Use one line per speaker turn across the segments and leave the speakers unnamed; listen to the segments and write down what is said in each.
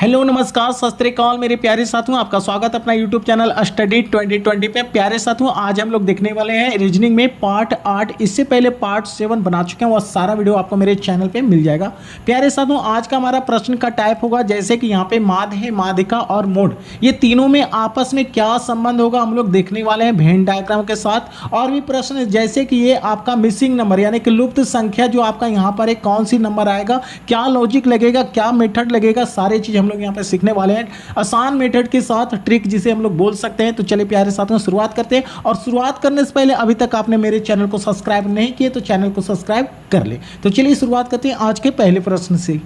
Hello नमस्कार सत श्री अकाल मेरे प्यारे साथियों, आपका स्वागत अपना यूट्यूब चैनल स्टडी 2020 पे। प्यारे साथियों, आज हम लोग देखने वाले हैं रीजनिंग में पार्ट 8। इससे पहले पार्ट 7 बना चुके हैं, वह सारा वीडियो आपको मेरे चैनल पे मिल जाएगा। प्यारे साथियों, आज का हमारा प्रश्न का टाइप होगा जैसे कि यहाँ पे माध्य है, माध्यिका और मोड, ये तीनों में आपस में क्या संबंध होगा हम लोग देखने वाले हैं वेन डायग्राम के साथ। और भी प्रश्न जैसे कि ये आपका मिसिंग नंबर यानी कि लुप्त संख्या जो आपका यहाँ पर है, कौन सी नंबर आएगा, क्या लॉजिक लगेगा, क्या मेथड लगेगा, सारी चीज हम लोग यहाँ पे सीखने वाले हैं आसान मेथड के साथ, ट्रिक जिसे हम लोग बोल सकते हैं। तो चलिए प्यारे साथियों शुरुआत करते हैं। और शुरुआत करने से पहले अभी तक आपने मेरे चैनल को सब्सक्राइब नहीं किए तो चैनल को सब्सक्राइब कर ले। तो चलिए शुरुआत करते हैं आज के पहले प्रश्न से।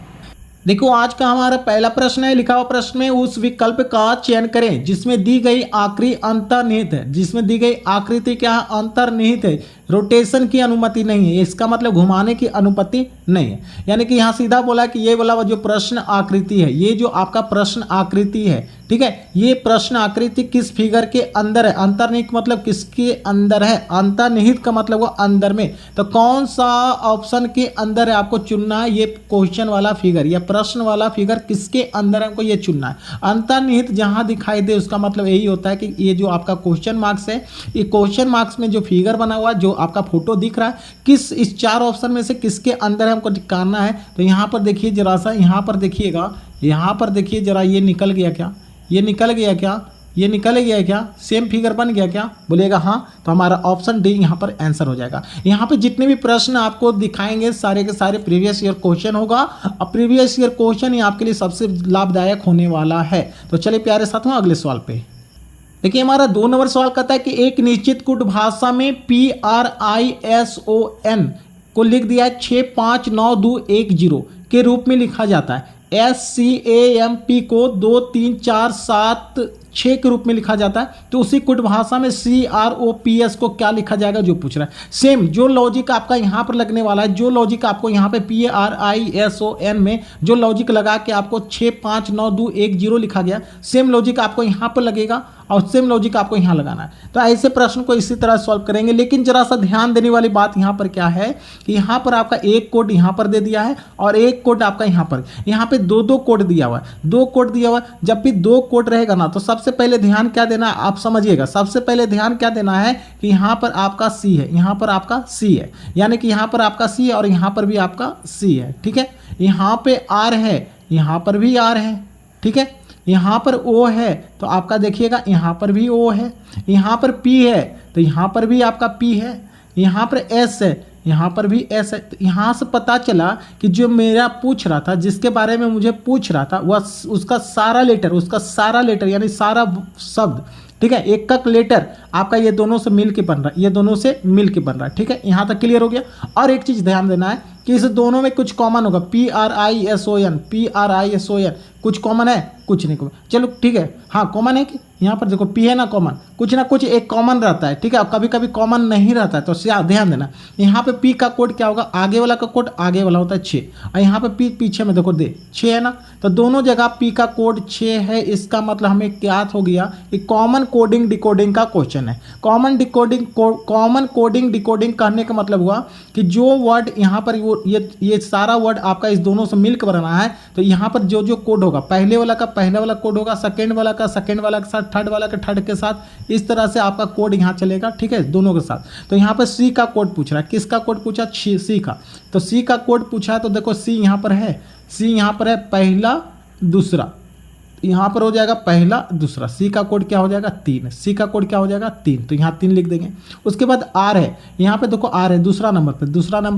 देखो आज का हमारा पहला प्रश्न है, लिखा हुआ प्रश्न में उस विकल्प का चयन करें जिसमें दी गई आकृति अंतर्निहित है। जिसमें दी गई आकृति क्या है, अंतर्निहित है, रोटेशन की अनुमति नहीं है, इसका मतलब घुमाने की अनुमति नहीं है। यानी कि यहाँ सीधा बोला कि ये वाला जो प्रश्न आकृति है, ये जो आपका प्रश्न आकृति है, ठीक है, ये प्रश्न आकृति किस फिगर के अंदर है। अंतर्निहित मतलब किसके अंदर है, अंतर्निहित का मतलब वो अंदर में। तो कौन सा ऑप्शन के अंदर है आपको चुनना है, ये क्वेश्चन वाला फिगर या प्रश्न वाला फिगर किसके अंदर है हमको ये चुनना है। अंतर्निहित जहां दिखाई दे उसका मतलब यही होता है कि ये जो आपका क्वेश्चन मार्क्स है, ये क्वेश्चन मार्क्स में जो फिगर बना हुआ है, जो आपका फोटो दिख रहा है, किस इस चार ऑप्शन में से किसके अंदर है हमको निकालना है। तो यहाँ पर देखिए जरा सा, यहाँ पर देखिएगा, यहाँ पर देखिए जरा, ये निकल गया क्या, ये निकल गया क्या, ये निकल गया क्या, सेम फिगर बन गया क्या, बोलिएगा हाँ। तो हमारा ऑप्शन डी यहाँ पर आंसर हो जाएगा। यहाँ पे जितने भी प्रश्न आपको दिखाएंगे सारे के सारे प्रीवियस ईयर क्वेश्चन होगा, और प्रीवियस ईयर क्वेश्चन ही आपके लिए सबसे लाभदायक होने वाला है। तो चलिए प्यारे साथियों अगले सवाल पे देखिए, हमारा 2 नंबर सवाल कहता है कि एक निश्चित कूट भाषा में PRISON को लिख दिया है 659210 के रूप में लिखा जाता है। SCAMP को 2 3 4 7 6 के रूप में लिखा जाता है। तो उसी कुट भाषा में CROPS को क्या लिखा जाएगा जो पूछ रहा है। सेम जो लॉजिक आपका यहाँ पर लगने वाला है, जो लॉजिक आपको यहाँ पे PRISON में जो लॉजिक लगा के आपको 659210 लिखा गया, सेम लॉजिक आपको यहाँ पर लगेगा और सेम लॉजिक आपको यहाँ लगाना है। तो ऐसे प्रश्न को इसी तरह सॉल्व करेंगे। लेकिन जरा सा ध्यान देने वाली बात यहाँ पर क्या है कि यहाँ पर आपका एक कोड यहाँ पर दे दिया है और एक कोड आपका यहाँ पे दो कोड दिया हुआ है, 2 कोड दिया हुआ है। जब भी 2 कोड रहेगा ना, तो सबसे पहले ध्यान क्या देना है आप समझिएगा। सबसे पहले ध्यान क्या देना है कि यहाँ पर आपका C है, यहाँ पर आपका C है, यानी कि यहाँ पर आपका C है और यहाँ पर भी आपका C है, ठीक है। यहाँ पे R है, यहाँ पर भी R है, ठीक है। यहाँ पर O है तो आपका देखिएगा यहाँ पर भी O है, यहाँ पर P है तो यहाँ पर भी आपका P है, यहाँ पर S है, यहाँ पर भी S है। तो यहाँ से पता चला कि जो मेरा पूछ रहा था, जिसके बारे में मुझे पूछ रहा था, वह उसका सारा लेटर यानी सारा शब्द, ठीक है, एक एक लेटर आपका ये दोनों से मिल के बन रहा है, ये दोनों से मिल के बन रहा है, ठीक है। यहाँ तक क्लियर हो गया। और एक चीज़ ध्यान देना है कि इस दोनों में कुछ कॉमन होगा, PRISON कुछ कॉमन है, कुछ नहीं कॉमन। चलो ठीक है, हाँ कॉमन है कि यहाँ पर देखो P है ना कॉमन, कुछ ना कुछ एक कॉमन रहता है, ठीक है। और कभी कभी कॉमन नहीं रहता है, तो ध्यान देना। यहाँ पे P का कोड क्या होगा, आगे वाला का कोड आगे वाला होता है 6, और यहाँ पे P पीछे में देखो 6 है ना, तो दोनों जगह P का कोड 6 है। इसका मतलब हमें क्या हो गया कि कॉमन कोडिंग डिकोडिंग का क्वेश्चन है। कॉमन कोडिंग डिकोडिंग कहने का मतलब हुआ कि जो वर्ड यहाँ पर ये सारा वर्ड आपका इस दोनों से मिलकर बना है, तो यहाँ पर जो जो कोड होगा, पहले वाला का पहले वाला कोड होगा, सेकंड वाला का सेकंड वाला के साथ, थर्ड वाला का थर्ड के साथ, इस तरह से आपका कोड यहाँ चलेगा, ठीक है, दोनों के साथ। तो यहाँ पर C का कोड पूछ रहा है, किसका कोड पूछा, C का। तो C का कोड पूछा है, तो देखो C यहाँ पर है, C यहाँ पर है पहला दूसरा, यहाँ पर हो जाएगा पहला दूसरा। C का कोड क्या हो जाएगा 3, C का कोड क्या हो जाएगा 3, तो यहाँ 3 लिख देंगे। उसके बाद R है, यहाँ पे देखो R है दूसरा नंबर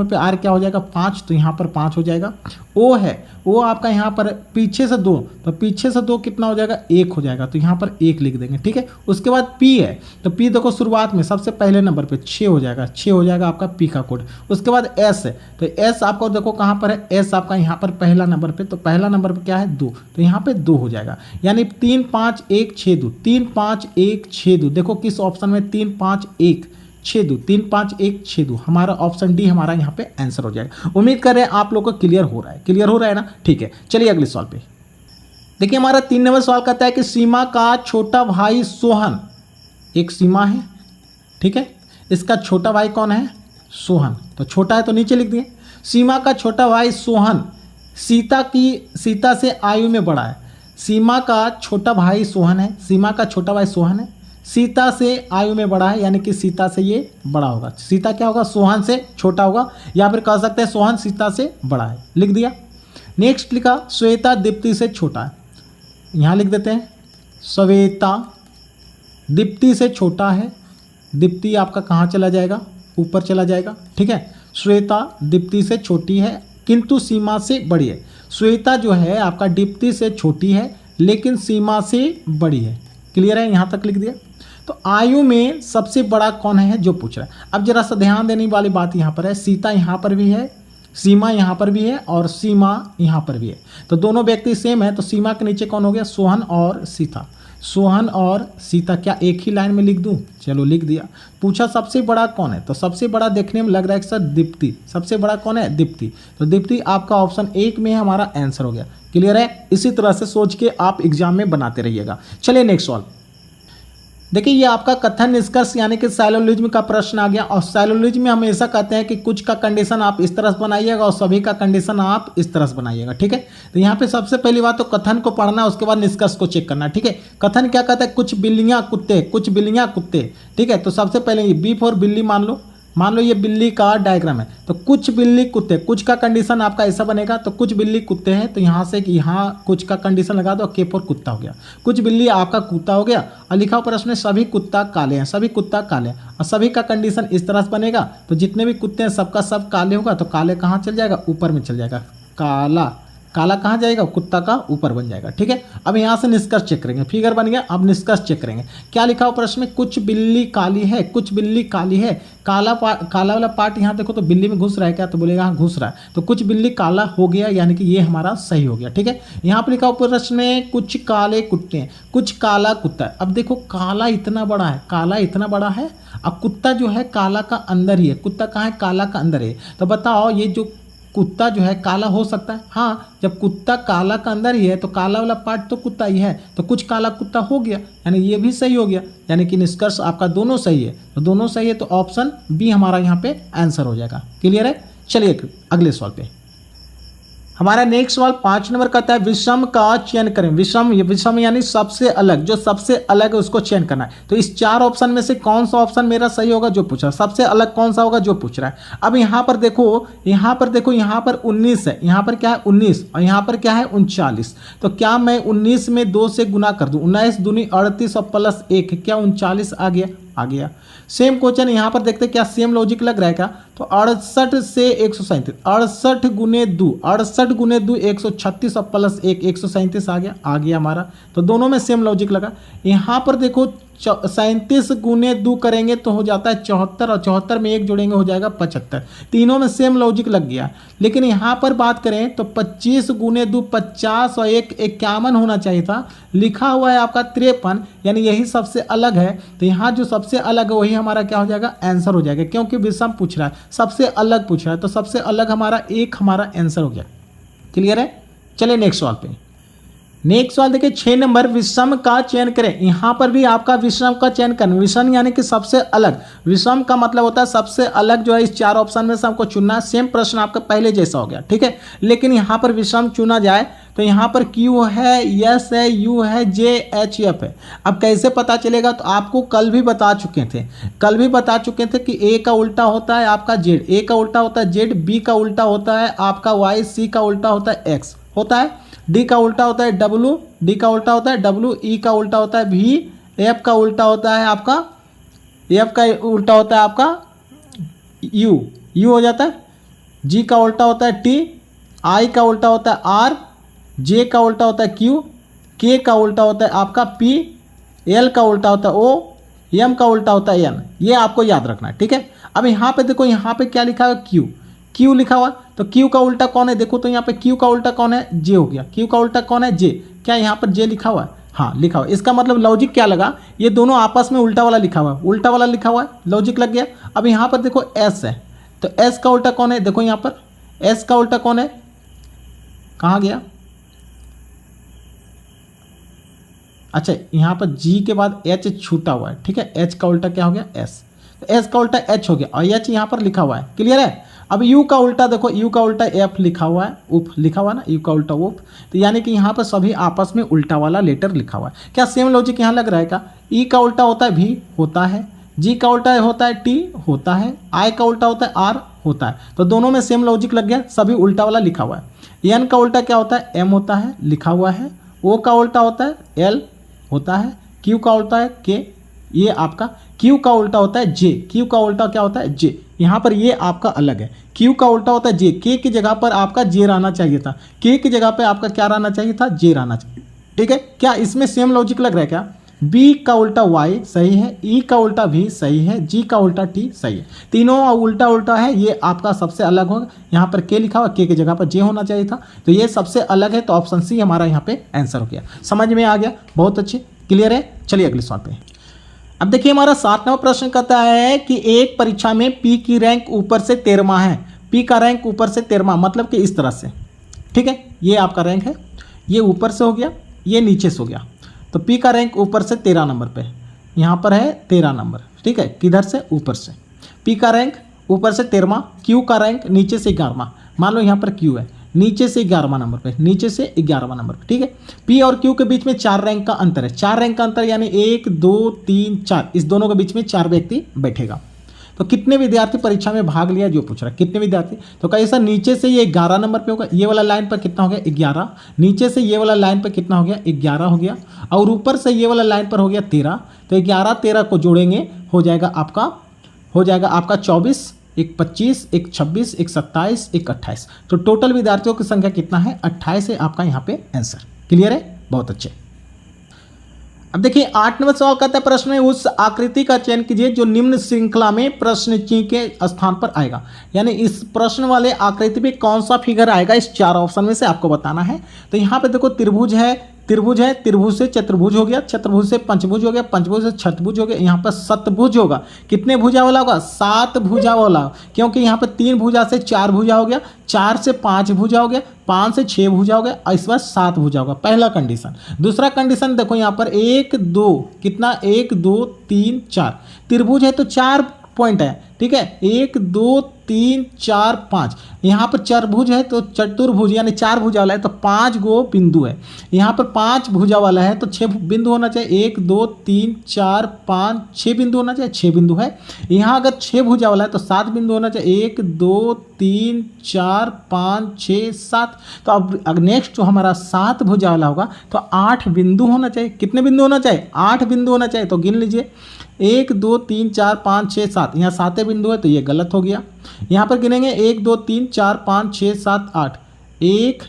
पे R क्या हो जाएगा 5, तो यहाँ पर 5 हो जाएगा। O है, O आपका यहाँ पर पीछे से 2, तो पीछे से 2 कितना हो जाएगा 1 हो जाएगा, तो यहाँ पर 1 लिख देंगे, ठीक है। उसके बाद P है, तो P देखो शुरुआत में सबसे पहले नंबर पे 6 हो जाएगा, 6 हो जाएगा आपका P का कोड। उसके बाद S है, तो S आपको देखो कहाँ पर है, S आपका यहाँ पर पहला नंबर पे, तो पहला नंबर पे क्या है 2, तो यहाँ पे 2 हो जाएगा, यानी 3 5 1 6 2, 3 5 1 6 2। देखो किस ऑप्शन में 3 5 1 6 2, 3 5 1 6 2, हमारा ऑप्शन डी हमारा यहाँ पे आंसर हो जाएगा। उम्मीद कर रहे हैं आप लोग को क्लियर हो रहा है ना, ठीक है। चलिए अगले सवाल पे देखिए, हमारा 3 नंबर सवाल कहता है कि सीमा का छोटा भाई सोहन, एक सीमा है, ठीक है, इसका छोटा भाई कौन है, सोहन। तो छोटा है तो नीचे लिख दिए। सीमा का छोटा भाई सोहन सीता से आयु में बड़ा है। सीमा का छोटा भाई सोहन है, सीमा का छोटा भाई सोहन है, सीता से आयु में बड़ा है, यानी कि सीता से ये बड़ा होगा। सीता क्या होगा, सोहन से छोटा होगा, या फिर कह सकते हैं सोहन सीता से बड़ा है, लिख दिया। नेक्स्ट लिखा श्वेता दीप्ति से छोटा है, यहाँ लिख देते हैं श्वेता दीप्ति से छोटा है, दीप्ति आपका कहाँ चला जाएगा, ऊपर चला जाएगा, ठीक है। श्वेता दीप्ति से छोटी है किंतु सीमा से बड़ी है। श्वेता जो है आपका दीप्ति से छोटी है लेकिन सीमा से बड़ी है, क्लियर है, यहाँ तक लिख दिया। तो आयु में सबसे बड़ा कौन है जो पूछ रहा है। अब जरा सा ध्यान देने वाली बात यहाँ पर है, सीता यहाँ पर भी है, सीमा यहाँ पर भी है और सीमा यहाँ पर भी है, तो दोनों व्यक्ति सेम है। तो सीमा के नीचे कौन हो गया, सोहन और सीता। सोहन और सीता क्या एक ही लाइन में लिख दूं, चलो लिख दिया। पूछा सबसे बड़ा कौन है, तो सबसे बड़ा देखने में लग रहा है कि सर दीप्ति, सबसे बड़ा कौन है, दीप्ति। तो दीप्ति आपका ऑप्शन 1 में हमारा आंसर हो गया, क्लियर है। इसी तरह से सोच के आप एग्जाम में बनाते रहिएगा। चलिए नेक्स्ट सवाल देखिए, ये आपका कथन निष्कर्ष यानी कि साइलोलिज्म का प्रश्न आ गया। और साइलोलिज्म में हमेशा कहते हैं कि कुछ का कंडीशन आप इस तरह से बनाइएगा और सभी का कंडीशन आप इस तरह से बनाइएगा, ठीक है। तो यहाँ पे सबसे पहली बात तो कथन को पढ़ना, उसके बाद निष्कर्ष को चेक करना, ठीक है। कथन क्या कहता है, कुछ बिल्लियाँ कुत्ते, कुछ बिल्लियाँ कुत्ते, ठीक है। तो सबसे पहले ये बी फॉर बिल्ली मान लो ये बिल्ली का डायग्राम है, तो कुछ बिल्ली कुत्ते, कुछ का कंडीशन आपका ऐसा बनेगा। तो कुछ बिल्ली कुत्ते हैं, तो यहाँ से यहाँ कुछ का कंडीशन लगा दो, के फॉर कुत्ता हो गया, कुछ बिल्ली आपका कुत्ता हो गया। और लिखा हुआ प्रश्न में सभी कुत्ता काले हैं, सभी कुत्ता काले हैं, और सभी का कंडीशन इस तरह से बनेगा। तो जितने भी कुत्ते हैं सबका सब काले होगा, तो काले कहाँ चल जाएगा, ऊपर में चल जाएगा, काला काला कहाँ जाएगा, कुत्ता का ऊपर बन जाएगा, ठीक है। अब यहाँ से निष्कर्ष चेक करेंगे, फिगर बन गया, अब निष्कर्ष चेक करेंगे। क्या लिखा हुआ प्रश्न में, कुछ बिल्ली काली है, कुछ बिल्ली काली है। काला वाला पार्ट यहाँ देखो तो बिल्ली में घुस रहा है क्या, तो बोलेगा हाँ घुस रहा है, तो कुछ बिल्ली काला हो गया, यानी कि ये हमारा सही हो गया, ठीक है। यहाँ पर लिखा हुआ प्रश्न में कुछ काले कुत्ते हैं, कुछ काला कुत्ता है। अब देखो काला इतना बड़ा है, काला इतना बड़ा है, अब कुत्ता जो है काला का अंदर ही है, कुत्ता कहाँ है, काला का अंदर है। तो बताओ ये जो कुत्ता जो है काला हो सकता है, हाँ जब कुत्ता काला का अंदर ही है तो काला वाला पार्ट तो कुत्ता ही है, तो कुछ काला कुत्ता हो गया, यानी ये भी सही हो गया, यानी कि निष्कर्ष आपका दोनों सही है। तो दोनों सही है तो ऑप्शन बी हमारा यहाँ पे आंसर हो जाएगा, क्लियर है। चलिए अगले सवाल पे, हमारा नेक्स्ट सवाल 5 नंबर कहता है विषम का चयन करें। विषम यानी सबसे अलग, जो सबसे अलग है उसको चयन करना है। तो इस 4 ऑप्शन में से कौन सा ऑप्शन मेरा सही होगा जो पूछ रहा है, सबसे अलग कौन सा होगा जो पूछ रहा है। अब यहाँ पर देखो, यहाँ पर 19 है, यहाँ पर क्या है 19 और यहाँ पर क्या है 39। तो क्या मैं 19 में 2 से गुना कर दूं, 19 दूनी 38 और प्लस 1, क्या 39 आ गया। सेम क्वेश्चन यहाँ पर देखते क्या सेम लॉजिक लग रहा है क्या, तो 68 से 137, 68 गुने 2, 68 गुने 2 136 और प्लस 1 137 आ गया हमारा। तो दोनों में सेम लॉजिक लगा। यहाँ पर देखो 37 गुने 2 करेंगे तो हो जाता है 74 और 74 में 1 जोड़ेंगे हो जाएगा 75। तीनों में सेम लॉजिक लग गया। लेकिन यहाँ पर बात करें तो 25 गुने 2 50 और 1 51 होना चाहिए था, लिखा हुआ है आपका 53, यानी यही सबसे अलग है। तो यहाँ जो सबसे अलग है वही हमारा क्या हो जाएगा, आंसर हो जाएगा, क्योंकि विषम पूछ रहा है, सबसे अलग पूछ रहा है, तो सबसे अलग हमारा 1 हमारा आंसर हो गया, क्लियर है। चलिए नेक्स्ट सवाल पे, नेक्स्ट सवाल देखिए 6 नंबर, विषम का चयन करें। यहाँ पर भी आपका विषम का चयन करना, विषम यानी कि सबसे अलग, विषम का मतलब होता है सबसे अलग जो है इस 4 ऑप्शन में से हमको चुनना है। सेम प्रश्न आपका पहले जैसा हो गया, ठीक है। लेकिन यहाँ पर विषम चुना जाए तो यहाँ पर Q है, S है, U है, J H F है। अब कैसे पता चलेगा, तो आपको कल भी बता चुके थे कि A का उल्टा होता है आपका Z, A का उल्टा होता है Z, B का उल्टा होता है आपका Y, C का उल्टा होता है X होता है, D का उल्टा होता है W, D का उल्टा होता है W, E का उल्टा होता है V, F का उल्टा होता है आपका U हो जाता है, G का उल्टा होता है T, I का उल्टा होता है R, J का उल्टा होता है Q, K का उल्टा होता है आपका P, L का उल्टा होता है O, M का उल्टा होता है N। ये आपको याद रखना है, ठीक है। अब यहाँ पे देखो, यहाँ पे क्या लिखा है, Q लिखा हुआ, तो Q का उल्टा कौन है, देखो तो यहाँ पे Q का उल्टा कौन है, J हो गया। Q का उल्टा कौन है, J, क्या यहाँ पर J लिखा हुआ है, हाँ लिखा हुआ है। इसका मतलब लॉजिक क्या लगा, ये दोनों आपस में उल्टा वाला लिखा हुआ है, लॉजिक लग गया। अब यहाँ पर देखो S है, तो S का उल्टा कौन है, देखो यहाँ पर S का उल्टा कौन है, कहाँ गया, अच्छा यहाँ पर G के बाद H छूटा हुआ है, ठीक है। H का उल्टा क्या हो गया, S, तो S का उल्टा H हो गया और H यहाँ पर लिखा हुआ है, क्लियर है। अब यू का उल्टा देखो, यू का उल्टा एफ लिखा हुआ है, उप लिखा हुआ है ना, यू का उल्टा उप, तो यानी कि यहाँ पर सभी आपस में उल्टा वाला लेटर लिखा हुआ है। क्या सेम लॉजिक यहाँ लग रहा है क्या? ई का उल्टा होता है भी, होता है, जी का उल्टा होता है टी, होता है, आई का उल्टा होता है आर, होता है, तो दोनों में सेम लॉजिक लग गया, सभी उल्टा वाला लिखा हुआ है। एन का उल्टा क्या होता है? एम होता है, लिखा हुआ है। ओ का उल्टा होता है एल, होता है। क्यू का उल्टा है के, ये आपका क्यू का उल्टा होता है जे, क्यू का उल्टा क्या होता है? जे। यहाँ पर ये आपका अलग है, क्यू का उल्टा होता है जे, के की जगह पर आपका जे रहना चाहिए था, के की जगह पर आपका क्या रहना चाहिए था? जे रहना चाहिए। ठीक है, क्या इसमें सेम लॉजिक लग रहा है क्या? बी का उल्टा वाई सही है, ई का उल्टा भी सही है, जी का उल्टा टी सही है, तीनों उल्टा उल्टा है, ये आपका सबसे अलग होगा। यहाँ पर के लिखा हुआ, के की जगह पर जे होना चाहिए था, तो ये सबसे अलग है, तो ऑप्शन सी हमारा यहाँ पे आंसर हो गया। समझ में आ गया? बहुत अच्छे, क्लियर है। चलिए अगले सवाल पे। अब देखिए हमारा 7वां प्रश्न कहता है कि एक परीक्षा में पी की रैंक ऊपर से 13वां है, पी का रैंक ऊपर से 13वां, मतलब कि इस तरह से, ठीक है, ये आपका रैंक है, ये ऊपर से हो गया, ये नीचे से हो गया, तो पी का रैंक ऊपर से 13 नंबर पे, यहाँ पर है 13 नंबर, ठीक है, किधर से? ऊपर से। पी का रैंक ऊपर से 13वां, क्यू का रैंक नीचे से 11वां, मान लो यहाँ पर क्यू है, नीचे से 11वां नंबर पे, नीचे से 11वां नंबर पे, ठीक है। पी और क्यू के बीच में 4 रैंक का अंतर है, 4 रैंक का अंतर यानी 1 2 3 4, इस दोनों के बीच में 4 व्यक्ति बैठेगा। तो कितने विद्यार्थी परीक्षा में भाग लिया, जो पूछ रहा है कितने विद्यार्थी, तो कहीं सर नीचे से ये 11 नंबर पे होगा, ये वाला लाइन पर कितना हो गया? 11, नीचे से ये वाला लाइन पर कितना हो गया? 11 हो गया, और ऊपर से ये वाला लाइन पर हो गया 13, तो 11 13 को जोड़ेंगे हो जाएगा आपका 24, एक 25, एक 26, एक 27, एक 28, तो टोटल विद्यार्थियों की संख्या कितना है? 28 है आपका यहाँ पे आंसर। क्लियर है? बहुत अच्छे। अब देखिए 8 नंबर सवाल कहता है प्रश्न में उस आकृति का चयन कीजिए जो निम्न श्रृंखला में प्रश्न चिन्ह के स्थान पर आएगा, यानी इस प्रश्न वाले आकृति में कौन सा फिगर आएगा, इस 4 ऑप्शन में से आपको बताना है। तो यहाँ पे देखो त्रिभुज है, त्रिभुज से चतुर्भुज हो गया, चतुर्भुज से पंचभुज हो गया, पंचभुज से छठभुज हो गया, यहाँ पर सतभुज होगा। कितने भुजा वाला होगा? 7 भुजा वाला, क्योंकि यहाँ पर 3 भुजा से 4 भुजा हो गया, 4 से 5 भुजा हो गया, 5 से 6 भुजा हो गया, और इस बार 7 भुजा होगा। पहला कंडीशन। दूसरा कंडीशन देखो यहाँ पर 1 2 कितना, 1 2 3 4, त्रिभुज है तो 4 पॉइंट है, ठीक है, 1 2 3 4 5, यहाँ पर चतुर्भुज है तो चतुर्भुज यानी 4 भुजा वाला है तो 5 गो बिंदु है, यहाँ पर 5 भुजा वाला है तो 6 बिंदु होना चाहिए, 1 2 3 4 5 6 बिंदु होना चाहिए, 6 बिंदु है। यहाँ अगर 6 भुजा वाला है तो 7 बिंदु होना चाहिए, 1 2 3 4 5 6 7, तो अब नेक्स्ट जो हमारा 7 भुजा वाला होगा तो 8 बिंदु होना चाहिए। कितने बिंदु होना चाहिए? 8 बिंदु होना चाहिए, तो गिन लीजिए 1 2 3 4 5 6 7, यहाँ 7 बिंदु है तो ये गलत हो गया। यहाँ पर गिनेंगे 1 2 3 4 5 6 7 8, 1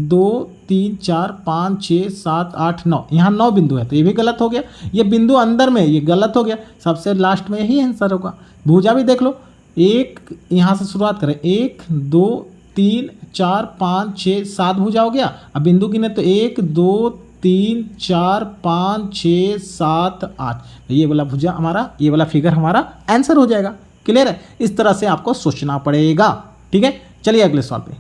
2 3 4 5 6 7 8 9, यहाँ 9 बिंदु है तो ये भी गलत हो गया। ये बिंदु अंदर में ये गलत हो गया, सबसे लास्ट में यही आंसर होगा। भुजा भी देख लो, एक यहाँ से शुरुआत करें, 1 2 3 4 5 6 7 भुजा हो गया। अब बिंदु गिने तो 1 2 3 4 5 6 7 8, ये वाला भुजा हमारा, ये वाला फिगर हमारा आंसर हो जाएगा। क्लियर है? इस तरह से आपको सोचना पड़ेगा। ठीक है, चलिए अगले सवाल पे।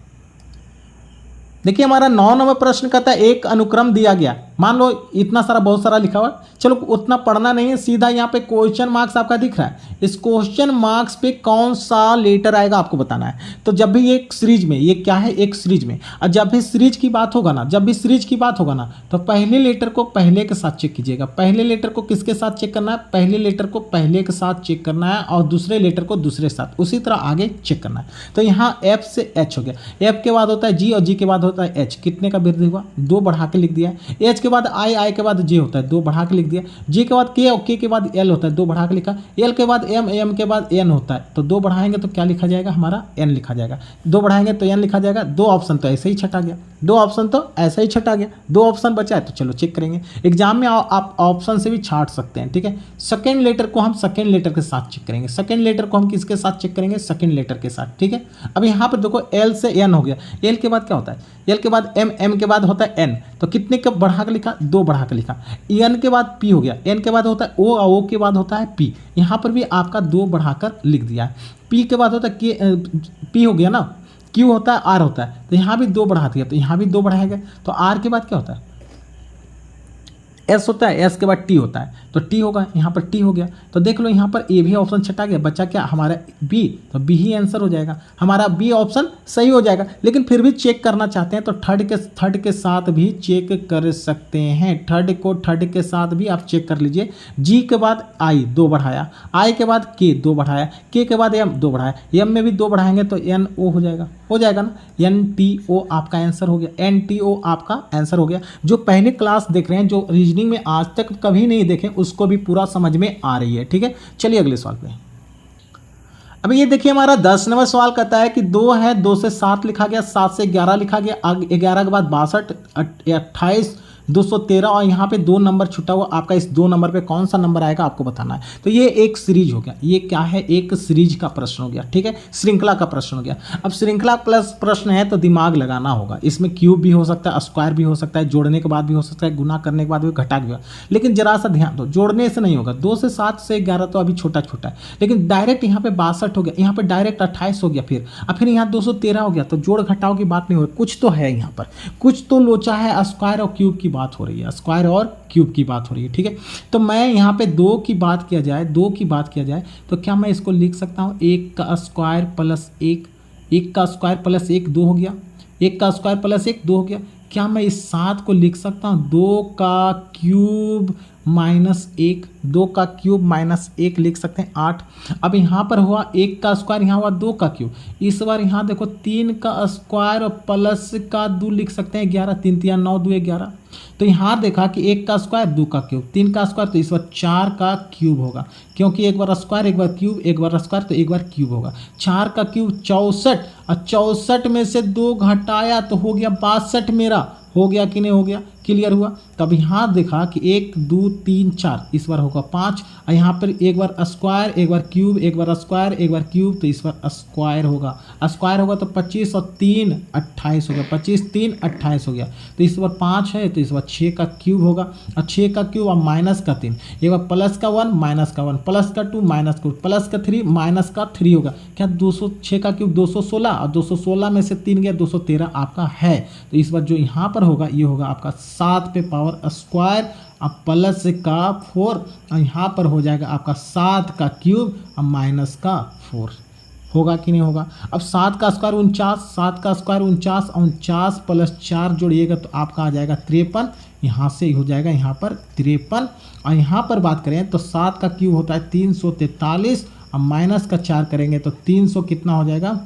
देखिए हमारा 9 नंबर प्रश्न कहता है एक अनुक्रम दिया गया, मान लो इतना सारा बहुत सारा लिखा हुआ, चलो उतना पढ़ना नहीं है, सीधा यहाँ पे क्वेश्चन मार्क्स आपका दिख रहा है, इस क्वेश्चन मार्क्स पे कौन सा लेटर आएगा आपको बताना है। तो जब भी एक सीरीज में, ये क्या है, एक सीरीज में, और जब भी सीरीज की बात होगा ना, तो पहले लेटर को पहले के साथ चेक कीजिएगा। पहले लेटर को किसके साथ चेक करना है? पहले लेटर को पहले के साथ चेक करना है, और दूसरे लेटर को दूसरे साथ, उसी तरह आगे चेक करना है। तो यहाँ एफ से एच हो गया, एफ के बाद होता है जी, और जी के बाद होता है एच। कितने का वृद्धि हुआ? 2 बढ़ा के लिख दिया है। एच के बाद आई, आई के बाद जे होता है, 2 बढ़ा के लिख दिया। जे के बाद के, और के बाद एल होता है, 2 बढ़ा के लिखा। एल के बाद एम, एम के बाद एन होता है, तो 2 बढ़ाएंगे तो क्या लिखा जाएगा? हमारा एन लिखा जाएगा। 2 बढ़ाएंगे तो एन लिखा जाएगा। 2 ऑप्शन तो ऐसे ही छटा गया, 2 ऑप्शन तो ऐसे ही छटा गया, 2 ऑप्शन बचा है तो चलो चेक करेंगे। एग्जाम में आप ऑप्शन से भी छाट सकते हैं, ठीक है। सेकेंड लेटर को हम सेकेंड लेटर के साथ चेक करेंगे, सेकेंड लेटर को हम किसके साथ चेक करेंगे? सेकेंड लेटर के साथ, ठीक है। अब यहाँ पर देखो एल से एन हो गया, एल के बाद क्या होता है? एल के बाद एम, एम के बाद होता है एन, तो कितने का बढ़ा के लिखा? 2 बढ़ा के लिखा। एन के बाद पी हो गया, एन के बाद होता है ओ, और ओ के बाद होता है पी, यहाँ पर भी आपका 2 बढ़ाकर लिख दिया है। पी के बाद होता है के, पी हो गया ना, क्यू होता है, आर होता है, तो यहाँ भी 2 बढ़ा दिया, तो यहाँ भी 2 बढ़ाएगा। तो आर के बाद क्या होता है? एस होता है, एस के बाद टी होता है, तो टी होगा, यहाँ पर टी हो गया। तो देख लो यहाँ पर ए भी ऑप्शन छटा गया, बचा क्या हमारा बी, तो बी ही आंसर हो जाएगा, हमारा बी ऑप्शन सही हो जाएगा। लेकिन फिर भी चेक करना चाहते हैं तो थर्ड के साथ भी चेक कर सकते हैं, थर्ड के साथ भी आप चेक कर लीजिए। जी के बाद आई 2 बढ़ाया, आई के बाद के 2 बढ़ाया, के बाद एम 2 बढ़ाया, एम में भी 2 बढ़ाएंगे तो एन ओ हो जाएगा ना, एन टी ओ आपका आंसर हो गया, एन टी ओ आपका आंसर हो गया। जो पहले क्लास देख रहे हैं, जो रीजनिंग में आज तक कभी नहीं देखे, उसको भी पूरा समझ में आ रही है। ठीक है, चलिए अगले सवाल पे। अब ये देखिए हमारा 10 नंबर सवाल कहता है कि 2 है, 2 से 7 लिखा गया, 7 से 11 लिखा गया, 11 के बाद 62, 28, 213 और यहाँ पे 2 नंबर छुटा हुआ, आपका इस 2 नंबर पे कौन सा नंबर आएगा आपको बताना है। तो ये एक सीरीज हो गया, ये क्या है, एक सीरीज का प्रश्न हो गया। ठीक है, श्रृंखला का प्रश्न हो गया। अब श्रृंखला प्लस प्रश्न है तो दिमाग लगाना होगा, इसमें क्यूब भी हो सकता है, स्क्वायर भी हो सकता है, जोड़ने के बाद भी हो सकता है, गुना करने के बाद भी, घटा भी। लेकिन जरा सा ध्यान दो, जोड़ने से नहीं होगा। 2 से 7 से 11 तो अभी छोटा छोटा है, लेकिन डायरेक्ट यहाँ पे 62 हो गया, यहाँ पे डायरेक्ट 28 हो गया, फिर यहाँ 213 हो गया, तो जोड़ घटाओ की बात नहीं हो रही, कुछ तो है यहाँ पर, कुछ तो लोचा है, स्क्वायर और क्यूब की बात हो रही है, स्क्वायर और क्यूब की बात हो रही है। ठीक है, तो मैं यहाँ पे 2 की बात किया जाए तो क्या मैं इसको लिख सकता हूँ 1 का स्क्वायर प्लस 1, 1 का स्क्वायर प्लस 1 2 हो गया, 1 का स्क्वायर प्लस 1 2 हो गया। क्या मैं इस 7 को लिख सकता हूँ 2 का क्यूब माइनस 1, 2 का क्यूब माइनस 1 लिख सकते हैं 8। अब यहाँ पर हुआ 1 का स्क्वायर, यहाँ हुआ 2 का क्यूब, इस बार यहाँ देखो 3 का स्क्वायर और प्लस का 2 लिख सकते हैं 11, 3 3 9 2 11। तो यहाँ देखा कि 1 का स्क्वायर 2 का क्यूब, 3 का स्क्वायर, तो इस बार 4 का क्यूब होगा, क्योंकि एक बार स्क्वायर एक बार क्यूब, एक बार स्क्वायर तो एक बार क्यूब होगा। 4 का क्यूब 64, और 64 में से 2 घटाया तो हो गया 62 मेरा, हो गया कि नहीं हो गया, क्लियर हुआ। तब यहाँ देखा कि 1 2 3 4, इस बार होगा 5, और यहाँ पर एक बार स्क्वायर एक बार क्यूब, एक बार स्क्वायर एक बार क्यूब, तो इस बार स्क्वायर होगा, स्क्वायर होगा तो 25 और 3 28 हो गया, 25 3 28 हो गया। तो इस बार 5 है तो इस बार 6 का क्यूब होगा, और 6 का क्यूब और माइनस का 3, एक बार प्लस का 1 माइनस का 1 प्लस का 2 माइनस का 2 प्लस का 3 माइनस का 3 होगा। क्या 6 का क्यूब 216, और 216 में से 3 गया 213 आपका है। तो इस बार जो यहाँ पर होगा ये होगा आपका 7 पे पावर स्क्वायर और प्लस का 4, और यहाँ पर हो जाएगा आपका 7 का क्यूब और माइनस का 4, होगा कि नहीं होगा। अब 7 का स्क्वायर 49, 7 का स्क्वायर 49, 49 प्लस 4 जोड़िएगा तो आपका आ जाएगा 53, यहाँ से हो जाएगा यहाँ पर 53। और यहाँ पर बात करें तो 7 का क्यूब होता है 343, और माइनस का 4 करेंगे तो 300 कितना हो जाएगा।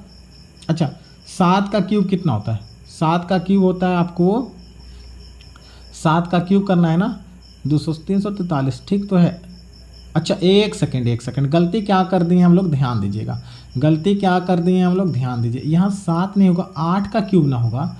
अच्छा, 7 का क्यूब कितना होता है, 7 का क्यूब होता है आपको, 7 का क्यूब करना है ना 343, ठीक तो है। अच्छा एक सेकंड, गलती क्या कर दी है हम लोग, ध्यान दीजिएगा, गलती क्या कर दी है हम लोग, ध्यान दीजिए। यहाँ 7 नहीं होगा, 8 का क्यूब ना होगा,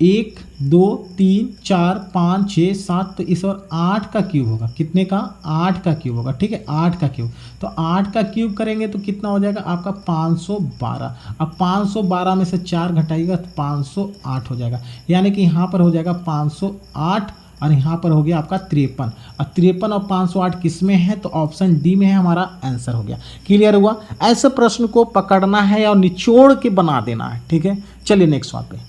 1 2 3 4 5 6 7, तो इस बार 8 का क्यूब होगा, कितने का, 8 का क्यूब होगा। ठीक है, 8 का क्यूब, तो 8 का क्यूब करेंगे तो कितना हो जाएगा आपका 512। अब 512 में से 4 घटाइएगा तो 508 हो जाएगा, यानी कि यहाँ पर हो जाएगा 508, और यहाँ पर हो गया आपका 53, और 53 और 508 किस में है, तो ऑप्शन डी में है, हमारा आंसर हो गया। क्लियर हुआ। ऐसे प्रश्न को पकड़ना है और निचोड़ के बना देना है। ठीक है, चलिए नेक्स्ट सवाल पे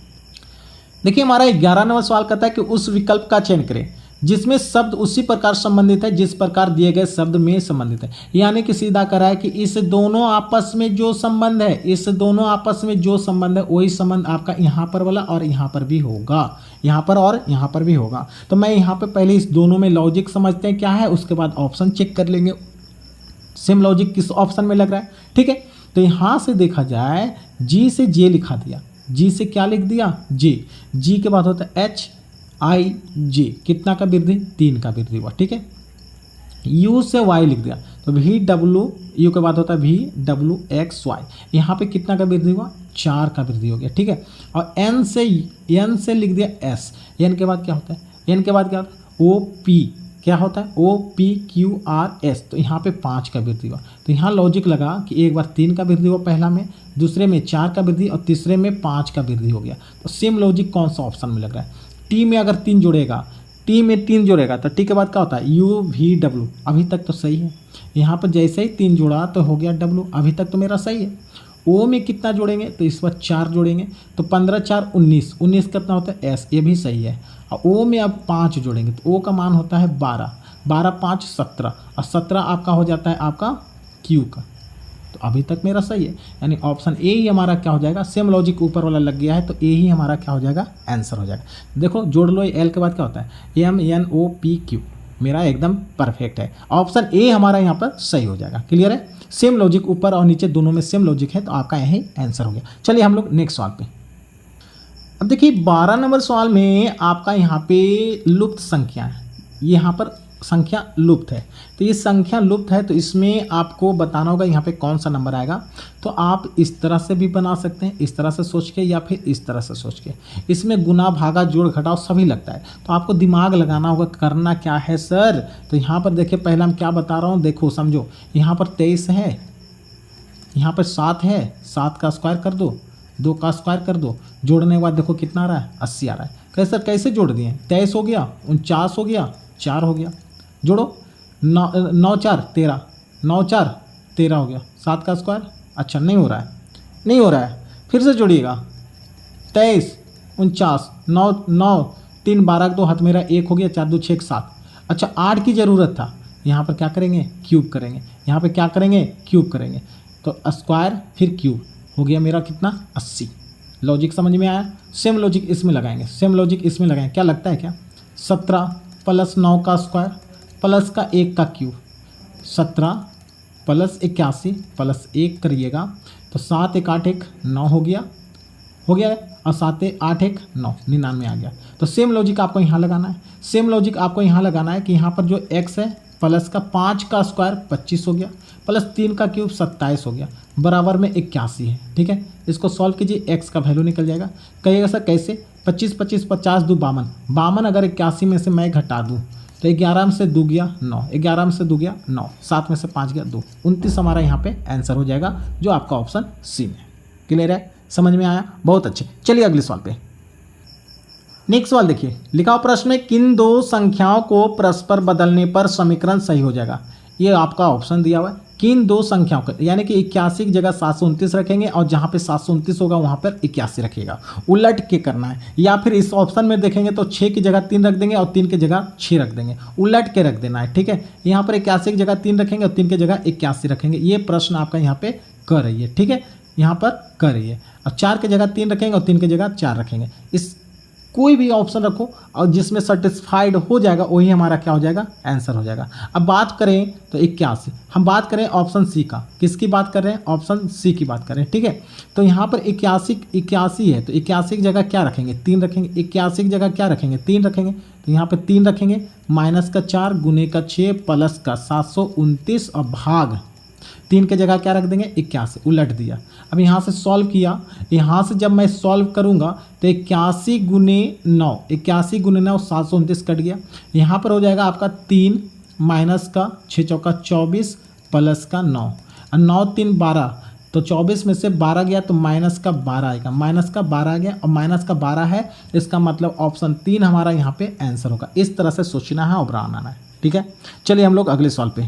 देखिए। हमारा 11 नंबर सवाल कहता है कि उस विकल्प का चयन करें जिसमें शब्द उसी प्रकार संबंधित है जिस प्रकार दिए गए शब्द में संबंधित है। यानी कि सीधा करा है कि इस दोनों आपस में जो संबंध है, इस दोनों आपस में जो संबंध है वही संबंध आपका यहाँ पर वाला और यहाँ पर भी होगा, यहाँ पर और यहाँ पर भी होगा। तो मैं यहाँ पे पहले इस दोनों में लॉजिक समझते हैं क्या है, उसके बाद ऑप्शन चेक कर लेंगे सेम लॉजिक किस ऑप्शन में लग रहा है। ठीक है, तो यहाँ से देखा जाए जी से जे लिखा दिया, जी से क्या लिख दिया, जे, जी के बाद होता है एच आई जे, कितना का वृद्धि, 3 का वृद्धि हुआ। ठीक है, यू से वाई लिख दिया तो वी डब्ल्यू, यू के बाद होता है वी डब्ल्यू एक्स वाई, यहाँ पे कितना का वृद्धि हुआ, 4 का वृद्धि हो गया। ठीक है, और एन से लिख दिया एस, एन के बाद क्या होता है, एन के बाद क्या होता है ओ पी, क्या होता है O P Q R S, तो यहाँ पे 5 का वृद्धि हुआ। तो यहाँ लॉजिक लगा कि एक बार 3 का वृद्धि हुआ पहला में, दूसरे में 4 का वृद्धि और तीसरे में 5 का वृद्धि हो गया। तो सेम लॉजिक कौन सा ऑप्शन में लग रहा है, टी में अगर 3 जोड़ेगा, टी में 3 जोड़ेगा तो टी के बाद क्या होता है यू वी डब्ल्यू, अभी तक तो सही है। यहाँ पर जैसे ही 3 जोड़ा तो हो गया डब्ल्यू, अभी तक तो मेरा सही है। ओ में कितना जोड़ेंगे तो इस बार 4 जोड़ेंगे तो 15 4 19, 19 कितना होता है एस, ये भी सही है। और ओ में अब 5 जोड़ेंगे तो ओ का मान होता है 12, 12 5 17 और 17 आपका हो जाता है आपका क्यू का। तो अभी तक मेरा सही है, यानी ऑप्शन ए ही हमारा क्या हो जाएगा, सेम लॉजिक ऊपर वाला लग गया है तो ए ही हमारा क्या हो जाएगा, आंसर हो जाएगा। देखो जोड़ लो, एल के बाद क्या होता है MNOPQ, मेरा एकदम परफेक्ट है। ऑप्शन ए हमारा यहाँ पर सही हो जाएगा। क्लियर है, सेम लॉजिक ऊपर और नीचे दोनों में सेम लॉजिक है तो आपका यही आंसर हो गया। चलिए हम लोग नेक्स्ट सवाल पे। अब देखिए 12 नंबर सवाल में आपका यहाँ पे लुप्त संख्या है, यहाँ पर संख्या लुप्त है। तो ये संख्या लुप्त है तो इसमें आपको बताना होगा यहाँ पे कौन सा नंबर आएगा। तो आप इस तरह से भी बना सकते हैं, इस तरह से सोच के या फिर इस तरह से सोच के। इसमें गुना भागा जोड़ घटाव सभी लगता है तो आपको दिमाग लगाना होगा, करना क्या है सर। तो यहाँ पर देखिए पहले हम क्या बता रहा हूँ, देखो समझो, यहाँ पर 23 है, यहाँ पर 7 है, 7 का स्क्वायर कर दो, 2 का स्क्वायर कर दो, जोड़ने के बाद देखो कितना आ रहा है, 80 आ रहा है। कैसे सर कैसे जोड़ दिए, 23 हो गया, 49 हो गया, 4 हो गया, जोड़ो 9 4 13, 9 4 13 हो गया, 7 का स्क्वायर, अच्छा नहीं हो रहा है, नहीं हो रहा है, फिर से जोड़िएगा, 23 49 9 9 3 12 2 हाथ मेरा 1 हो गया, 4 2 6 7। अच्छा 8 की ज़रूरत था, यहाँ पर क्या करेंगे, क्यूब करेंगे, यहाँ पर क्या करेंगे, क्यूब करेंगे, तो स्क्वायर फिर क्यूब हो गया मेरा कितना, 80। लॉजिक समझ में आया। सेम लॉजिक इसमें लगाएंगे, सेम लॉजिक इसमें लगाएंगे, क्या लगता है क्या, 17 प्लस 9 का स्क्वायर प्लस का 1 का क्यूब, 17 प्लस 81 प्लस 1 करिएगा तो 7 1 8 1 9 हो गया और 7 8 1 9 99 आ गया। तो सेम लॉजिक आपको यहाँ लगाना है, सेम लॉजिक आपको यहाँ लगाना है कि यहाँ पर जो x है प्लस का 5 का स्क्वायर 25 हो गया प्लस 3 का क्यूब 27 हो गया, बराबर में 81 है। ठीक है, इसको सॉल्व कीजिए, x का वैल्यू निकल जाएगा। कहिएगा सर कैसे, 25 25 50 2 52, 52 अगर 81 में से मैं घटा दूँ तो 11 से 2 गया 9, 11 से 2 गया 9, 7 में से 5 गया 2, 29 हमारा यहाँ पे आंसर हो जाएगा, जो आपका ऑप्शन सी में। क्लियर है, समझ में आया, बहुत अच्छे। चलिए अगले सवाल पे। नेक्स्ट सवाल देखिए, लिखा हुआ प्रश्न में किन दो संख्याओं को परस्पर बदलने पर समीकरण सही हो जाएगा। ये आपका ऑप्शन दिया हुआ है, किन दो संख्याओं को, यानी कि 81 की जगह 729 रखेंगे और जहाँ पे 729 होगा वहाँ पर 81 रखिएगा, उलट के करना है। या फिर इस ऑप्शन में देखेंगे तो 6 की जगह 3 रख देंगे और 3 की जगह 6 रख देंगे, उलट के रख देना है। ठीक है, यहाँ पर 81 की जगह 3 रखेंगे और 3 की जगह 81 रखेंगे। ये प्रश्न आपका यहाँ पे कर रही है, ठीक है, यहाँ पर कर रही है। और 4 की जगह 3 रखेंगे और 3 की जगह 4 रखेंगे। इस कोई भी ऑप्शन रखो और जिसमें सेटिस्फाइड हो जाएगा वही हमारा क्या हो जाएगा, आंसर हो जाएगा। अब बात करें तो 81, हम बात करें ऑप्शन सी का, किसकी बात कर रहे हैं, ऑप्शन सी की बात कर रहे हैं। ठीक है, तो यहाँ पर 81 है तो 81 की जगह क्या रखेंगे, 3 रखेंगे। 81 की जगह क्या रखेंगे, 3 रखेंगे, तो यहाँ पर 3 रखेंगे, माइनस का 4 गुने का 6 प्लस का 729 और भाग 3 के जगह क्या रख देंगे, 81, उलट दिया। अब यहाँ से सॉल्व किया, यहाँ से जब मैं सॉल्व करूँगा तो 81 गुने 9, 81 गुने 9 729 कट गया। यहाँ पर हो जाएगा आपका 3 माइनस का 6 चौका 24 प्लस का 9 और 9 3 12, तो 24 में से 12 गया तो माइनस का 12 आएगा, माइनस का 12 आ गया और माइनस का 12 है, इसका मतलब ऑप्शन 3 हमारा यहाँ पे आंसर होगा। इस तरह से सोचना है और बनाना है। ठीक है, चलिए हम लोग अगले सवाल पे।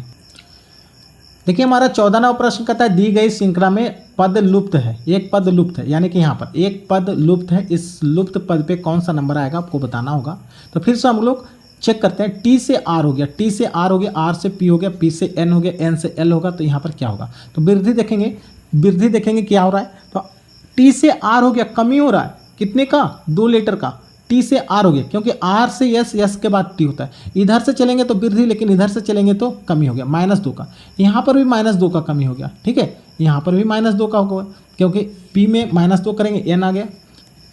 देखिए हमारा 14वां प्रश्न कहता है दी गई श्रृंखला में पद लुप्त है, एक पद लुप्त है, यानी कि यहाँ पर एक पद लुप्त है, इस लुप्त पद पे कौन सा नंबर आएगा आपको बताना होगा। तो फिर से हम लोग चेक करते हैं, टी से आर हो गया, टी से आर हो गया, आर से पी हो गया, पी से एन हो गया, एन से एल होगा, तो यहाँ पर क्या होगा, तो वृद्धि देखेंगे, वृद्धि देखेंगे क्या हो रहा है, तो टी से आर हो गया, कमी हो रहा है, कितने का, 2 लीटर का, टी से आर हो गया, क्योंकि आर से यस, यस के बाद टी होता है। इधर से चलेंगे तो वृद्धि, लेकिन इधर से चलेंगे तो कमी हो गया, -2 का। यहाँ पर भी -2 का कमी हो गया। ठीक है, यहाँ पर भी -2 का होगा, क्योंकि पी में -2 करेंगे, एन आ गया,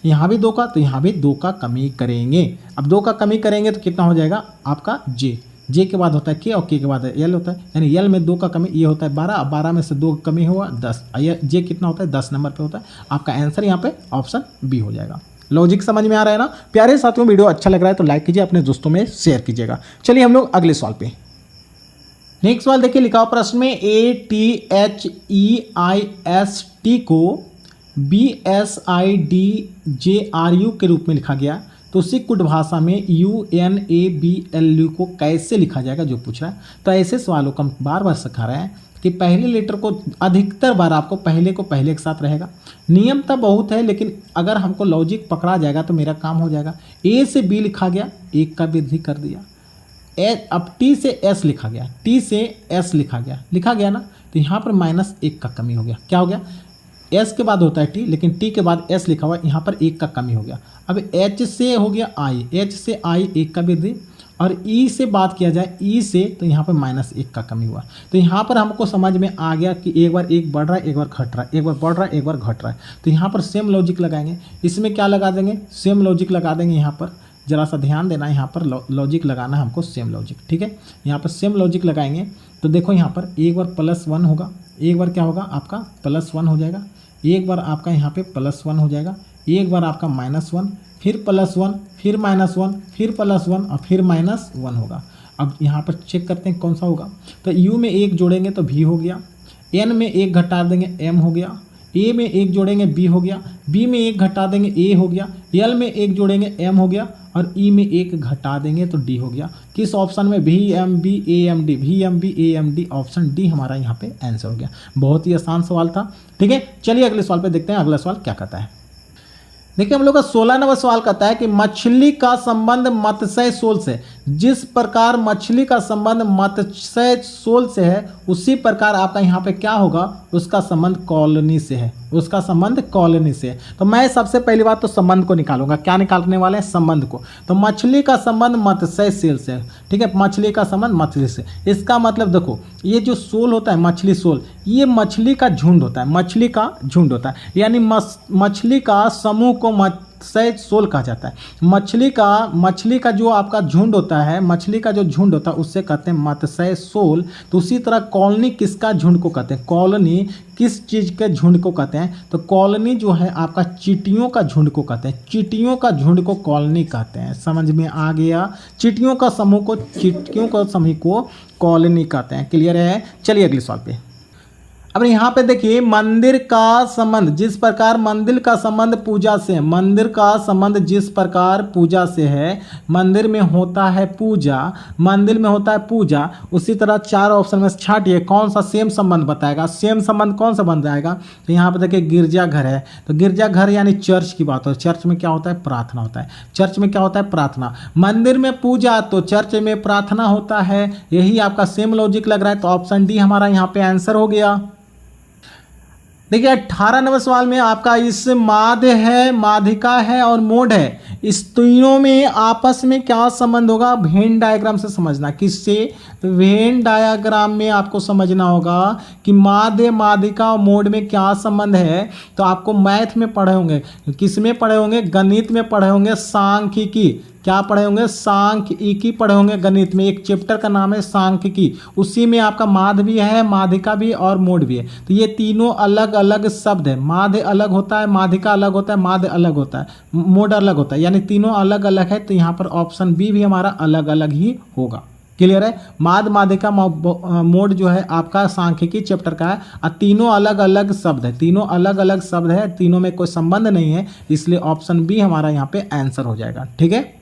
यहाँ भी 2 का, तो यहाँ भी 2 का कमी करेंगे। अब 2 का कमी करेंगे तो कितना हो जाएगा आपका जे, जे के बाद होता है के और के बाद एल होता है, यानी एल में 2 का कमी, ये होता है 12, 12 में से 2 का कमी हुआ 10, ये जे कितना होता है 10 नंबर पे होता है। आपका आंसर यहाँ पे ऑप्शन बी हो जाएगा। लॉजिक समझ में आ रहा है ना प्यारे साथियों, वीडियो अच्छा लग रहा है तो लाइक कीजिए, अपने दोस्तों में शेयर कीजिएगा। चलिए हम लोग अगले सवाल पे। नेक्स्ट सवाल देखिए, लिखा हुआ प्रश्न में ATHEIST को BSIDJRU के रूप में लिखा गया, तो उसी कुट भाषा में UNABLU को कैसे लिखा जाएगा जो पूछ रहा है। तो ऐसे सवालों को हम बार बार सिखा रहे हैं कि पहले लेटर को अधिकतर बार आपको पहले को पहले के साथ रहेगा। नियम तो बहुत है, लेकिन अगर हमको लॉजिक पकड़ा जाएगा तो मेरा काम हो जाएगा। ए से बी लिखा गया, एक का वृद्धि कर दिया। अब टी से एस लिखा गया, टी से एस लिखा गया ना, तो यहाँ पर -1 का कमी हो गया। क्या हो गया? एस के बाद होता है टी, लेकिन टी के बाद एस लिखा हुआ, यहाँ पर 1 का कमी हो गया। अब एच से हो गया आई, एच से आई 1 का वृद्धि, और ई से बात किया जाए ई से, तो यहाँ पर -1 का कमी हुआ। तो यहाँ पर हमको समझ में आ गया कि एक बार 1 बढ़ रहा है, एक बार घट रहा है, एक बार बढ़ रहा है, एक बार घट रहा है। तो यहाँ पर सेम लॉजिक लगाएंगे। इसमें क्या लगा देंगे? सेम लॉजिक लगा देंगे। यहाँ पर जरा सा ध्यान देना, यहाँ पर लॉजिक लगाना है हमको, सेम लॉजिक। ठीक है, यहाँ पर सेम लॉजिक लगाएंगे। तो देखो यहाँ पर एक बार +1 होगा, एक बार क्या होगा आपका +1 हो जाएगा, एक बार आपका यहाँ पे +1 हो जाएगा, एक बार आपका -1, फिर +1, फिर -1, फिर +1 और फिर -1 होगा। अब यहाँ पर चेक करते हैं कौन सा होगा। तो यू में 1 जोड़ेंगे तो भी हो गया, एन में 1 घटा देंगे एम हो गया, ए में 1 जोड़ेंगे बी हो गया, बी में 1 घटा देंगे ए हो गया, एल में 1 जोड़ेंगे एम हो गया, और ई में 1 घटा देंगे तो डी हो गया। किस ऑप्शन में? VMB AMD, VMB AMD, option D हमारा यहाँ पे आंसर हो गया। बहुत ही आसान सवाल था। ठीक है, चलिए अगले सवाल पे देखते हैं, अगला सवाल क्या कहता है। देखिए हम लोग का 16 नंबर सवाल कहता है कि मछली का संबंध मत्स्य सोल से, जिस प्रकार मछली का संबंध मत्स्य सोल से है, उसी प्रकार आपका यहाँ पे क्या होगा? उसका संबंध कॉलोनी से है, उसका संबंध कॉलोनी से है। तो मैं सबसे पहली बात तो संबंध को निकालूंगा। क्या निकालने वाले हैं? संबंध को। तो मछली का संबंध मत्स्य सेल से है। ठीक है, मछली का संबंध मछली से। इसका मतलब देखो, ये जो सोल होता है, मछली सोल, ये मछली का झुंड होता है, मछली का झुंड होता है, यानी मछली का समूह को मत्स्य सोल कहा जाता है। मछली का जो आपका झुंड होता है, मछली का जो झुंड होता है उससे कहते हैं मत्स्य सोल। तो उसी तरह कॉलोनी किसका झुंड को कहते हैं? कॉलोनी किस चीज़ के झुंड को कहते हैं? तो कॉलोनी जो है आपका चींटियों का झुंड को कहते हैं, चींटियों का झुंड को कॉलोनी कहते हैं। समझ में आ गया? चींटियों का समूह को कॉलोनी कहते हैं। क्लियर है? चलिए अगले सवाल पे। अब यहाँ पे देखिए, मंदिर का संबंध, जिस प्रकार मंदिर का संबंध पूजा से है, मंदिर का संबंध जिस प्रकार पूजा से है, मंदिर में होता है पूजा, मंदिर में होता है पूजा, उसी तरह 4 ऑप्शन में छाटिए कौन सा सेम संबंध बताएगा। सेम संबंध कौन सा बन जाएगा? तो यहाँ पे देखिए गिरजाघर है, तो गिरजाघर यानी चर्च की बात हो, चर्च में क्या होता है? प्रार्थना होता है। चर्च में क्या होता है? प्रार्थना। मंदिर में पूजा, तो चर्च में प्रार्थना होता है। यही आपका सेम लॉजिक लग रहा है, तो ऑप्शन डी हमारा यहाँ पे आंसर हो गया। देखिए 18 नंबर सवाल में आपका इस माध्य है, माध्यिका है और मोड है, इस तीनों में आपस में क्या संबंध होगा? वेन डायग्राम से समझना। किससे? वेन डायग्राम में आपको समझना होगा कि माध्य, माध्यिका और मोड में क्या संबंध है। तो आपको मैथ में पढ़े होंगे, किस में पढ़े होंगे? गणित में पढ़े होंगे, सांख्यिकी। क्या पढ़े होंगे? सांख्यिकी पढ़े होंगे गणित में। एक चैप्टर का नाम है सांख्यिकी, उसी में आपका माध्य भी है, माध्यिका भी और मोड भी है। तो ये तीनों अलग अलग शब्द है। माध्य अलग होता है, माध्यिका अलग होता है, माध्य अलग होता है, मोड अलग होता है, यानी तीनों अलग अलग है। तो यहाँ पर ऑप्शन बी भी हमारा अलग अलग ही होगा। क्लियर है? माध्य, माध्यिका, मोड जो है आपका सांख्यिकी चैप्टर का है, और तीनों अलग अलग शब्द है, तीनों अलग अलग शब्द है, तीनों में कोई संबंध नहीं है, इसलिए ऑप्शन बी हमारा यहाँ पे आंसर हो जाएगा। ठीक है,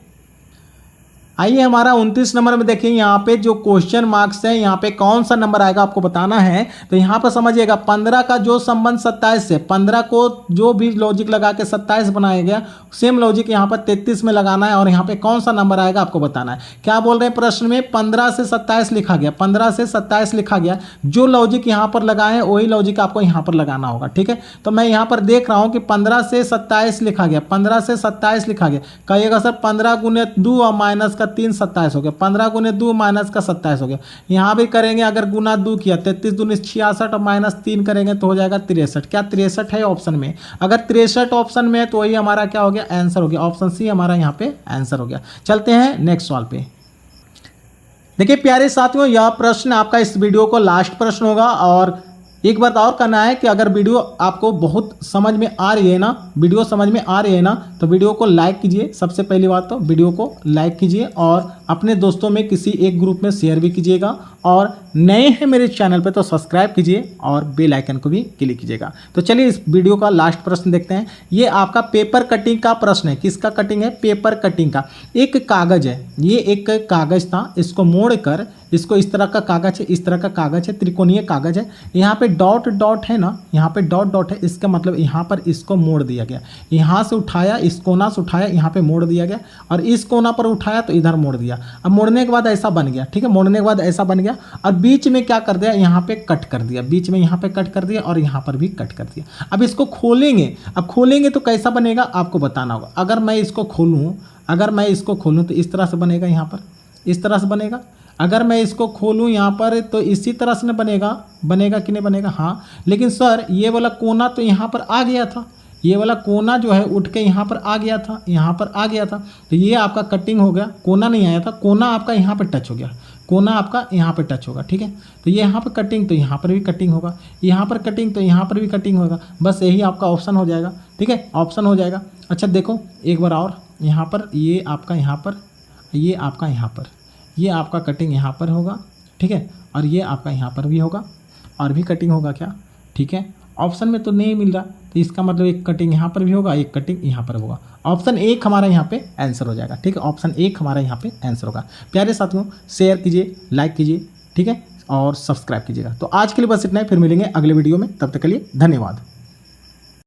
आइए हमारा 29 नंबर में देखिए, यहाँ पे जो क्वेश्चन मार्क्स है, यहाँ पे कौन सा नंबर आएगा आपको बताना है। तो यहाँ पर समझिएगा, 15 का जो संबंध 27 से, 15 को जो भी लॉजिक लगा के 27 बनाया गया, सेम लॉजिक यहाँ पर 33 में लगाना है, और यहाँ पे कौन सा नंबर आएगा आपको बताना है। क्या बोल रहे हैं प्रश्न में? 15 से 27 लिखा गया, 15 से 27 लिखा गया, जो लॉजिक यहाँ पर लगाए हैं वही लॉजिक आपको यहाँ पर लगाना होगा। ठीक है, तो मैं यहाँ पर देख रहा हूँ कि 15 से 27 लिखा गया, 15 से 27 लिखा गया। कहिएगा सर 15 गुने 2 और माइनस का 3 27 हो गया, 15 गुने 2 माइनस का 27 हो गया। यहाँ भी करेंगे, अगर गुना 2 किया 33 दूनी 66 और माइनस 3 करेंगे तो हो जाएगा 63। क्या 63 है ऑप्शन में? अगर 63 ऑप्शन में है तो वही हमारा क्या हो गया? आंसर हो गया। ऑप्शन सी हमारा यहाँ पे आंसर हो गया। चलते हैं नेक्स्ट सवाल पे। देखिए प्यारे साथियों, यह प्रश्न आपका इस वीडियो को लास्ट प्रश्न होगा, और एक बात और करना है कि अगर वीडियो आपको बहुत समझ में आ रही है ना, वीडियो समझ में आ रही है ना, तो वीडियो को लाइक कीजिए। सबसे पहली बात तो वीडियो को लाइक कीजिए और अपने दोस्तों में किसी एक ग्रुप में शेयर भी कीजिएगा, और नए हैं मेरे चैनल पे तो सब्सक्राइब कीजिए और बेल आइकन को भी क्लिक कीजिएगा। तो चलिए इस वीडियो का लास्ट प्रश्न देखते हैं। ये आपका पेपर कटिंग का प्रश्न है। किसका कटिंग है? पेपर कटिंग का। एक कागज है, ये एक कागज था, इसको मोड़कर, इसको इस तरह का कागज है, इस तरह का कागज है, त्रिकोणीय कागज है, यहाँ पे डॉट डॉट है ना, यहाँ पे डॉट डॉट है, इसका मतलब यहाँ पर इसको मोड़ दिया गया, यहाँ से उठाया, इस कोना से उठाया, यहाँ पे मोड़ दिया गया, और इस कोना पर उठाया तो इधर मोड़ दिया। अब मोड़ने के बाद ऐसा बन गया, ठीक है, मोड़ने के बाद ऐसा बन गया, और बीच में क्या कर दिया, यहाँ पे कट कर दिया, बीच में यहाँ पे कट कर दिया, और यहाँ पर भी कट कर दिया। अब इसको खोलेंगे, अब खोलेंगे तो कैसा बनेगा आपको बताना होगा। अगर मैं इसको खोलूँ, अगर मैं इसको खोलूँ तो इस तरह से बनेगा, यहाँ पर इस तरह से बनेगा। अगर मैं इसको खोलूँ यहाँ पर तो इसी तरह से न बनेगा, बनेगा कि नहीं बनेगा? हाँ, लेकिन सर ये वाला कोना तो यहाँ पर आ गया था, ये वाला कोना जो है उठ के यहाँ पर आ गया था, यहाँ पर आ गया था, तो ये आपका कटिंग हो गया। कोना नहीं आया था, कोना आपका यहाँ पर टच हो गया, कोना आपका यहाँ पर टच होगा, ठीक है। तो ये यहाँ पर कटिंग, तो यहाँ पर भी कटिंग होगा, यहाँ पर कटिंग तो यहाँ पर भी कटिंग होगा। बस यही आपका ऑप्शन हो जाएगा, ठीक है, ऑप्शन हो जाएगा। अच्छा देखो एक बार और, यहाँ पर ये आपका यहाँ पर, ये आपका यहाँ पर, ये आपका कटिंग यहाँ पर होगा, ठीक है, और ये आपका यहाँ पर भी होगा, और भी कटिंग होगा क्या? ठीक है, ऑप्शन में तो नहीं मिल रहा, तो इसका मतलब एक कटिंग यहाँ पर भी होगा, एक कटिंग यहाँ पर होगा। ऑप्शन 1 हमारा यहाँ पे आंसर हो जाएगा, ठीक है, ऑप्शन 1 हमारा यहाँ पे आंसर होगा। प्यारे साथियों, शेयर कीजिए, लाइक कीजिए, ठीक है, और सब्सक्राइब कीजिएगा। तो आज के लिए बस इतना ही, फिर मिलेंगे अगले वीडियो में, तब तक के लिए धन्यवाद।